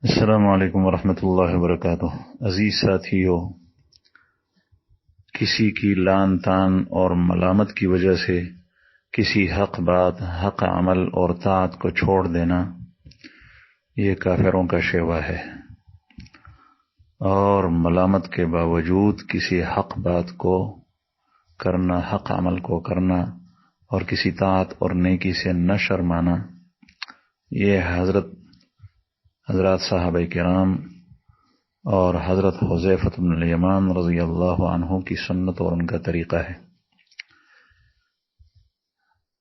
السلام علیکم ورحمۃ اللہ وبرکاتہ۔ عزیز ساتھیو، کسی کی لان تان اور ملامت کی وجہ سے کسی حق بات، حق عمل اور طاعت کو چھوڑ دینا یہ کافروں کا شیوا ہے، اور ملامت کے باوجود کسی حق بات کو کرنا، حق عمل کو کرنا اور کسی طاعت اور نیکی سے نہ شرمانا، یہ حضرات صحابہ کرام اور حضرت حذیفہ بن الیمان رضی اللہ عنہ کی سنت اور ان کا طریقہ ہے۔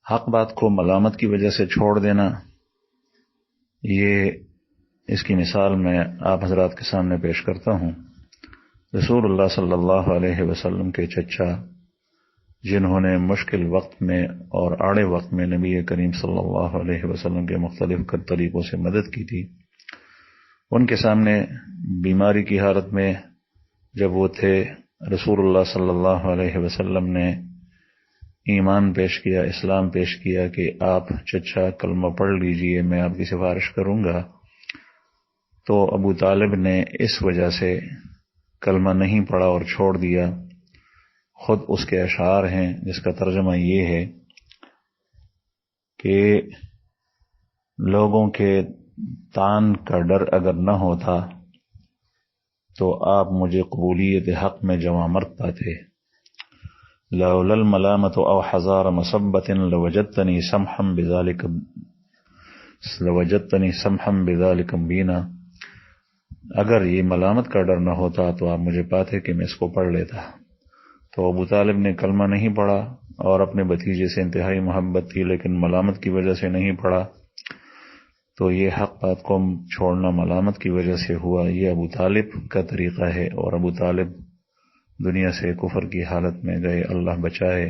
حق بات کو ملامت کی وجہ سے چھوڑ دینا، یہ اس کی مثال میں آپ حضرات کے سامنے پیش کرتا ہوں۔ رسول اللہ صلی اللہ علیہ وسلم کے چچا، جنہوں نے مشکل وقت میں اور آڑے وقت میں نبی کریم صلی اللہ علیہ وسلم کے مختلف طریقوں سے مدد کی تھی، ان کے سامنے بیماری کی حالت میں جب وہ تھے، رسول اللہ صلی اللہ علیہ وسلم نے ایمان پیش کیا، اسلام پیش کیا کہ آپ چچا کلمہ پڑھ لیجئے، میں آپ کی سفارش کروں گا۔ تو ابو طالب نے اس وجہ سے کلمہ نہیں پڑھا اور چھوڑ دیا۔ خود اس کے اشعار ہیں جس کا ترجمہ یہ ہے کہ لوگوں کے طعن کا ڈر اگر نہ ہوتا تو آپ مجھے قبولیت حق میں جواں مرد پاتے۔ لولا الملامت او حذار مصبت لوجدتنی سمحا بذلک بینا، اگر یہ ملامت کا ڈر نہ ہوتا تو آپ مجھے پاتے کہ میں اس کو پڑھ لیتا۔ تو ابو طالب نے کلمہ نہیں پڑھا اور اپنے بھتیجے سے انتہائی محبت تھی، لیکن ملامت کی وجہ سے نہیں پڑھا، تو یہ حق بات کو چھوڑنا ملامت کی وجہ سے ہوا۔ یہ ابو طالب کا طریقہ ہے، اور ابو طالب دنیا سے کفر کی حالت میں گئے، اللہ بچائے۔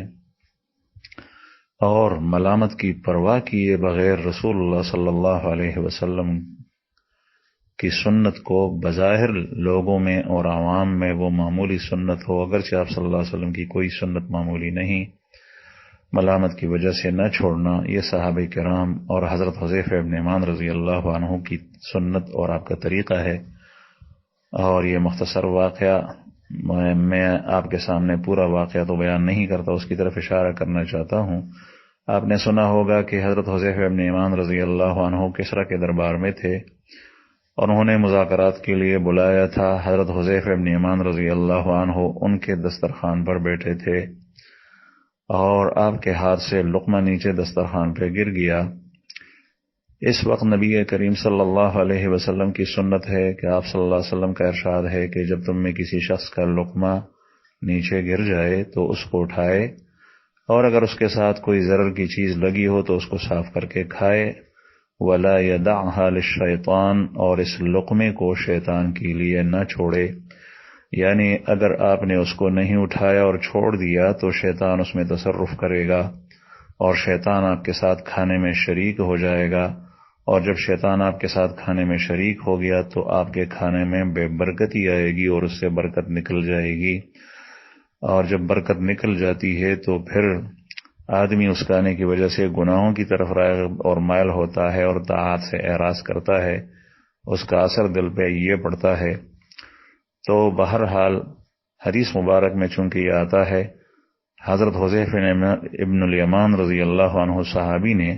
اور ملامت کی پرواہ کیے بغیر رسول اللہ صلی اللہ علیہ وسلم کی سنت کو بظاہر لوگوں میں اور عوام میں وہ معمولی سنت ہو، اگرچہ آپ صلی اللہ علیہ وسلم کی کوئی سنت معمولی نہیں، ملامت کی وجہ سے نہ چھوڑنا، یہ صحابہ کرام اور حضرت حذیفہ بن الیمان رضی اللہ عنہ کی سنت اور آپ کا طریقہ ہے۔ اور یہ مختصر واقعہ، میں آپ کے سامنے پورا واقعہ تو بیان نہیں کرتا، اس کی طرف اشارہ کرنا چاہتا ہوں۔ آپ نے سنا ہوگا کہ حضرت حذیفہ بن الیمان رضی اللہ عنہ کسریٰ کے دربار میں تھے، اور انہوں نے مذاکرات کے لیے بلایا تھا۔ حضرت حذیفہ بن الیمان رضی اللہ عنہ ان کے دسترخوان پر بیٹھے تھے، اور آپ کے ہاتھ سے لقمہ نیچے دسترخوان پہ گر گیا۔ اس وقت نبی کریم صلی اللہ علیہ وسلم کی سنت ہے کہ آپ صلی اللہ علیہ وسلم کا ارشاد ہے کہ جب تم میں کسی شخص کا لقمہ نیچے گر جائے تو اس کو اٹھائے، اور اگر اس کے ساتھ کوئی ضرر کی چیز لگی ہو تو اس کو صاف کر کے کھائے، ولا يدعها للشیطان، اور اس لقمے کو شیطان کے لیے نہ چھوڑے۔ یعنی اگر آپ نے اس کو نہیں اٹھایا اور چھوڑ دیا تو شیطان اس میں تصرف کرے گا، اور شیطان آپ کے ساتھ کھانے میں شریک ہو جائے گا، اور جب شیطان آپ کے ساتھ کھانے میں شریک ہو گیا تو آپ کے کھانے میں بے برکتی آئے گی اور اس سے برکت نکل جائے گی، اور جب برکت نکل جاتی ہے تو پھر آدمی اس کھانے کی وجہ سے گناہوں کی طرف راغب اور مائل ہوتا ہے اور طاعات سے اعراض کرتا ہے، اس کا اثر دل پہ یہ پڑتا ہے۔ تو بہرحال حدیث مبارک میں چونکہ یہ آتا ہے، حضرت حذیفہ ابن الیمان رضی اللہ عنہ صحابی نے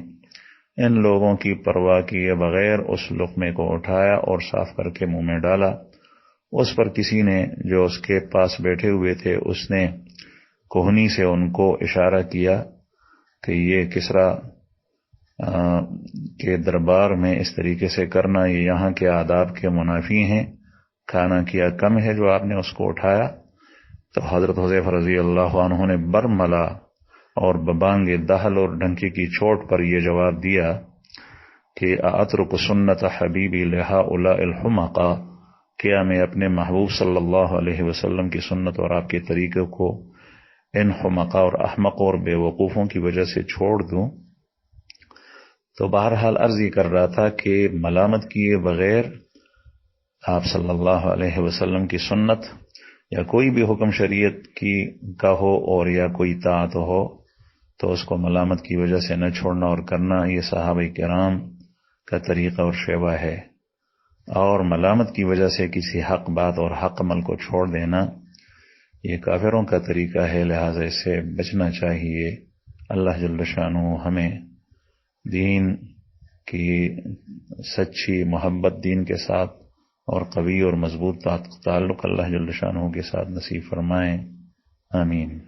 ان لوگوں کی پرواہ کیے بغیر اس لقمے کو اٹھایا اور صاف کر کے منہ میں ڈالا۔ اس پر کسی نے جو اس کے پاس بیٹھے ہوئے تھے، اس نے کوہنی سے ان کو اشارہ کیا کہ یہ کسریٰ کے دربار میں اس طریقے سے کرنا یہ یہاں کے آداب کے منافی ہیں، کھانا کیا کم ہے جو آپ نے اس کو اٹھایا۔ تو حضرت حذیفہ رضی اللہ عنہ نے برملا اور ببانگ دہل اور ڈنکی کی چوٹ پر یہ جواب دیا کہ اترک سنت حبیبی لہؤلاء الحمقاء، کیا میں اپنے محبوب صلی اللہ علیہ وسلم کی سنت اور آپ کے طریقے کو ان حمقاء اور احمق اور بے وقوفوں کی وجہ سے چھوڑ دوں؟ تو بہرحال عرض یہ کر رہا تھا کہ ملامت کیے بغیر آپ صلی اللہ علیہ وسلم کی سنت یا کوئی بھی حکم شریعت کی کا ہو اور یا کوئی طاعت ہو تو اس کو ملامت کی وجہ سے نہ چھوڑنا اور کرنا، یہ صحابہ کرام کا طریقہ اور شیوا ہے۔ اور ملامت کی وجہ سے کسی حق بات اور حق عمل کو چھوڑ دینا یہ کافروں کا طریقہ ہے، لہذا اس سے بچنا چاہیے۔ اللہ جل شانہ ہمیں دین کی سچی محبت دین کے ساتھ اور قوی اور مضبوط تعلق اللہ جل شانہ کے ساتھ نصیب فرمائیں، آمین۔